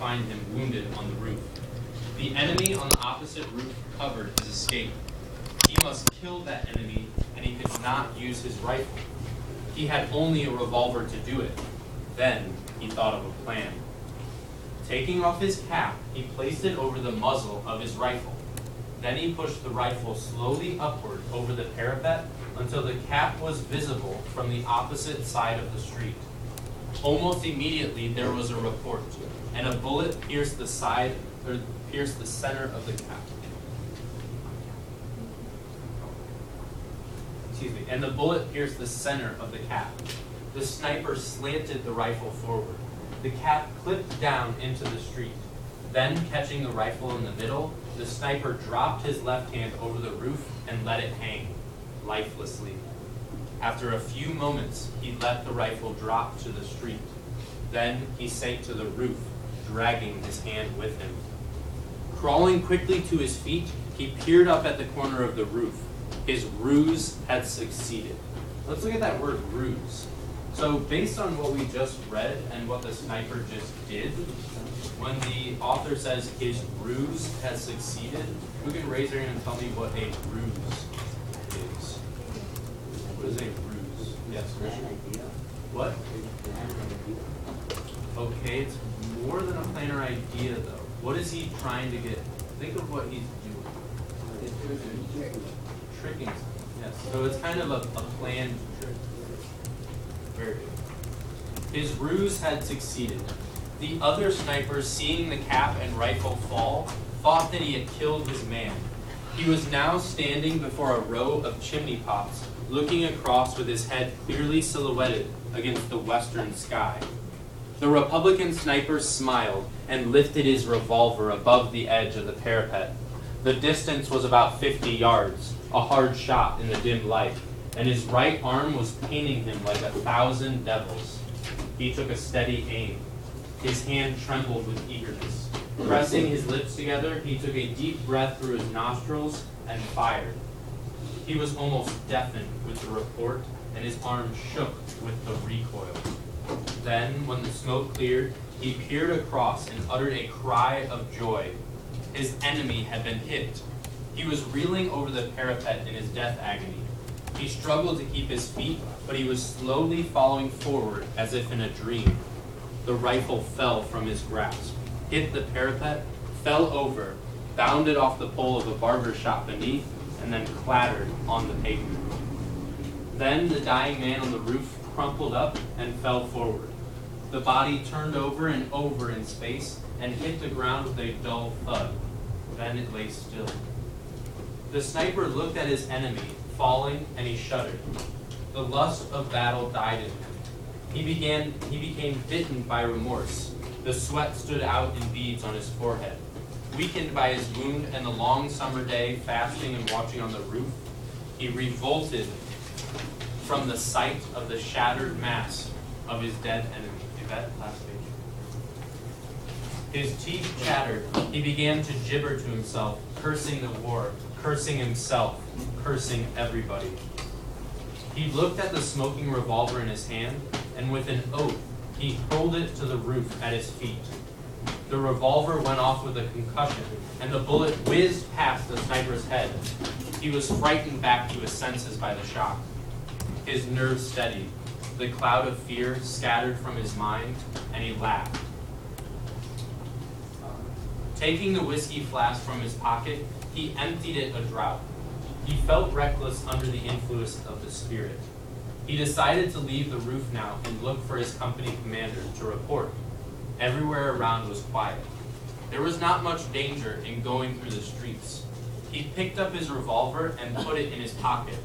find him wounded on the roof. The enemy on the opposite roof covered his escape. He must kill that enemy, and he could not use his rifle. He had only a revolver to do it. Then he thought of a plan. Taking off his cap, he placed it over the muzzle of his rifle. Then he pushed the rifle slowly upward over the parapet until the cap was visible from the opposite side of the street. Almost immediately there was a report, and a bullet pierced the center of the cap. And the bullet pierced the center of the cap. The sniper slanted the rifle forward. The cap clipped down into the street. Then, catching the rifle in the middle, the sniper dropped his left hand over the roof and let it hang, lifelessly. After a few moments, he let the rifle drop to the street. Then he sank to the roof, dragging his hand with him. Crawling quickly to his feet, he peered up at the corner of the roof. His ruse had succeeded. Let's look at that word ruse. So based on what we just read and what the sniper just did, when the author says his ruse has succeeded, who can raise their hand and tell me what a ruse is? What is a ruse? Yes, Christian? What? Okay, it's more than a plan or idea though. What is he trying to get? Think of what he's doing. Tricking something. Yes. So it's kind of a planned trick. Very good. His ruse had succeeded. The other snipers, seeing the cap and rifle fall, thought that he had killed his man. He was now standing before a row of chimney pots, looking across with his head clearly silhouetted against the western sky. The Republican sniper smiled and lifted his revolver above the edge of the parapet. The distance was about 50 yards, a hard shot in the dim light, and his right arm was paining him like 1,000 devils. He took a steady aim. His hand trembled with eagerness. Pressing his lips together, he took a deep breath through his nostrils and fired. He was almost deafened with the report, and his arm shook with the recoil. Then, when the smoke cleared, he peered across and uttered a cry of joy. His enemy had been hit. He was reeling over the parapet in his death agony. He struggled to keep his feet, but he was slowly falling forward as if in a dream. The rifle fell from his grasp, hit the parapet, fell over, bounded off the pole of a barber shop beneath, and then clattered on the pavement. Then the dying man on the roof crumpled up and fell forward. The body turned over and over in space and hit the ground with a dull thud. Then it lay still. The sniper looked at his enemy, falling, and he shuddered. The lust of battle died in him. He became bitten by remorse. The sweat stood out in beads on his forehead. Weakened by his wound and the long summer day fasting and watching on the roof, he revolted from the sight of the shattered mass of his dead enemy. Yvette, last page. His teeth chattered. He began to gibber to himself, cursing the war, cursing himself, cursing everybody. He looked at the smoking revolver in his hand, and with an oath, he hurled it to the roof at his feet. The revolver went off with a concussion, and the bullet whizzed past the sniper's head. He was frightened back to his senses by the shock. His nerves steadied. The cloud of fear scattered from his mind, and he laughed. Taking the whiskey flask from his pocket, he emptied it a draught. He felt reckless under the influence of the spirit. He decided to leave the roof now and look for his company commander to report. Everywhere around was quiet. There was not much danger in going through the streets. He picked up his revolver and put it in his pocket.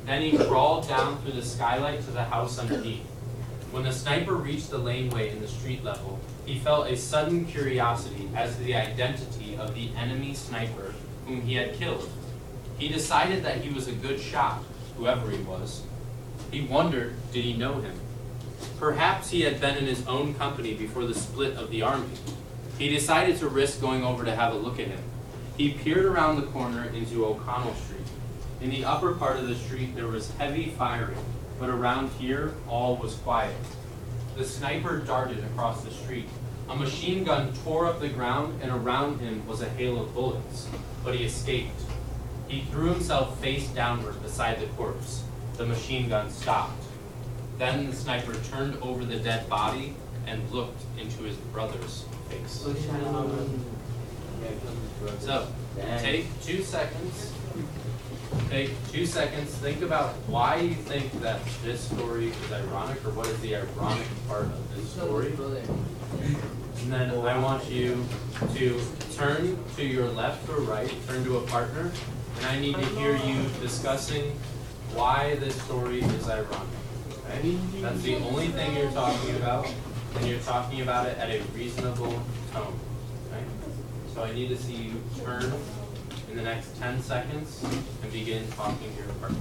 Then he crawled down through the skylight to the house underneath. When the sniper reached the laneway in the street level, he felt a sudden curiosity as to the identity of the enemy sniper whom he had killed. He decided that he was a good shot, whoever he was. He wondered, did he know him? Perhaps he had been in his own company before the split of the army. He decided to risk going over to have a look at him. He peered around the corner into O'Connell Street. In the upper part of the street there was heavy firing, but around here all was quiet. The sniper darted across the street. A machine gun tore up the ground, and around him was a hail of bullets, but he escaped. He threw himself face downward beside the corpse. The machine gun stopped. Then the sniper turned over the dead body and looked into his brother's face. So, take 2 seconds. Take 2 seconds. Think about why you think that this story is ironic, or what is the ironic part of this story. And then I want you to turn to your left or right, turn to a partner, and I need to hear you discussing why this story is ironic. Okay? That's the only thing you're talking about, and you're talking about it at a reasonable tone. Okay? So I need to see you turn in the next 10 seconds and begin talking to your partner.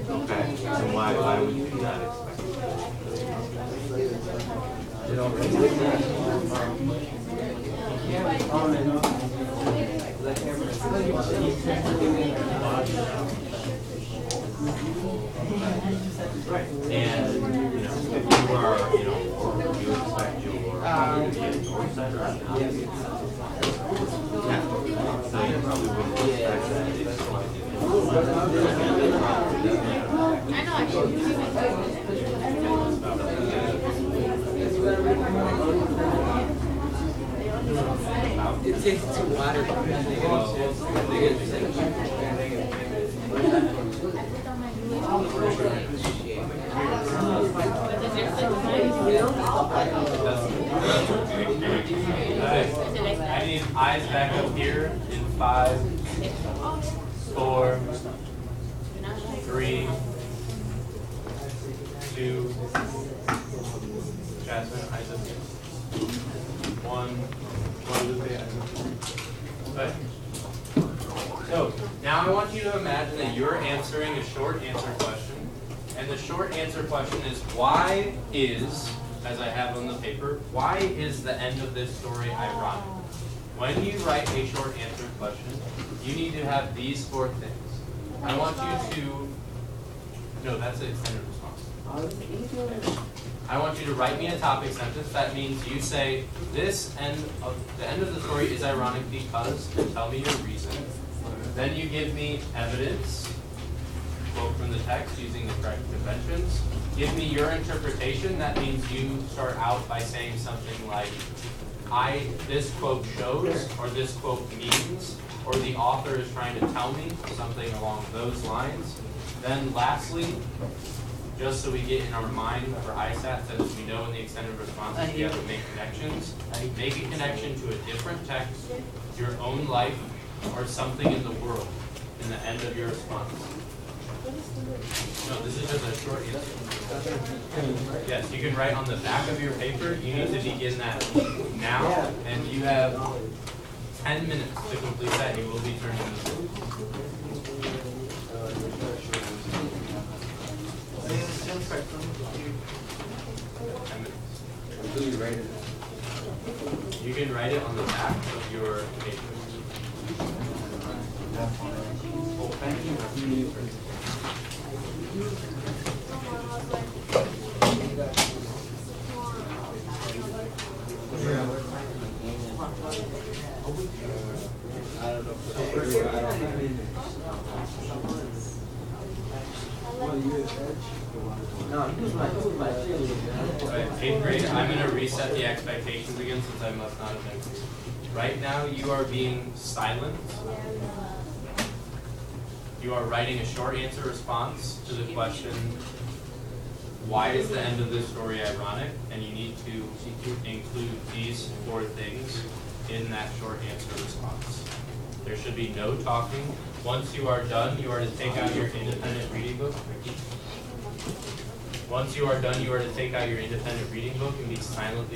Okay, so why would you not expect And, if you are, or you expect your partner to be a north side or so you probably wouldn't expect that if it takes two water. I need eyes back up here in 5, 4, 3, 2, Jasmine, eyes up here. 1. Okay. So now I want you to imagine that you're answering a short answer question, and the short answer question is, why is, as I have on the paper, why is the end of this story ironic? When you write a short answer question, you need to have these 4 things. I want you to, no, that's an extended response. I want you to write me a topic sentence. That means you say, the end of the story is ironic because, and tell me your reason. Then you give me evidence, quote from the text using the correct conventions. Give me your interpretation. That means you start out by saying something like, this quote shows, or this quote means, or the author is trying to tell me, something along those lines. Then lastly, just so we get in our mind for ISAT, so that we know in the extended responses we have to make connections, make a connection to a different text, your own life, or something in the world in the end of your response. No, this is just a short answer. Yes, you can write on the back of your paper. You need to begin that now, and you have 10 minutes to complete that. You will be turned in. 10 minutes. You can write it on the back of your paper. Eighth grade, I'm going to reset the expectations again since I must not have been. Right now, you are being silent. You are writing a short answer response to the question, why is the end of this story ironic? And you need to include these 4 things in that short answer response. There should be no talking. Once you are done, you are to take out your independent reading book. Once you are done, you are to take out your independent reading book and be silently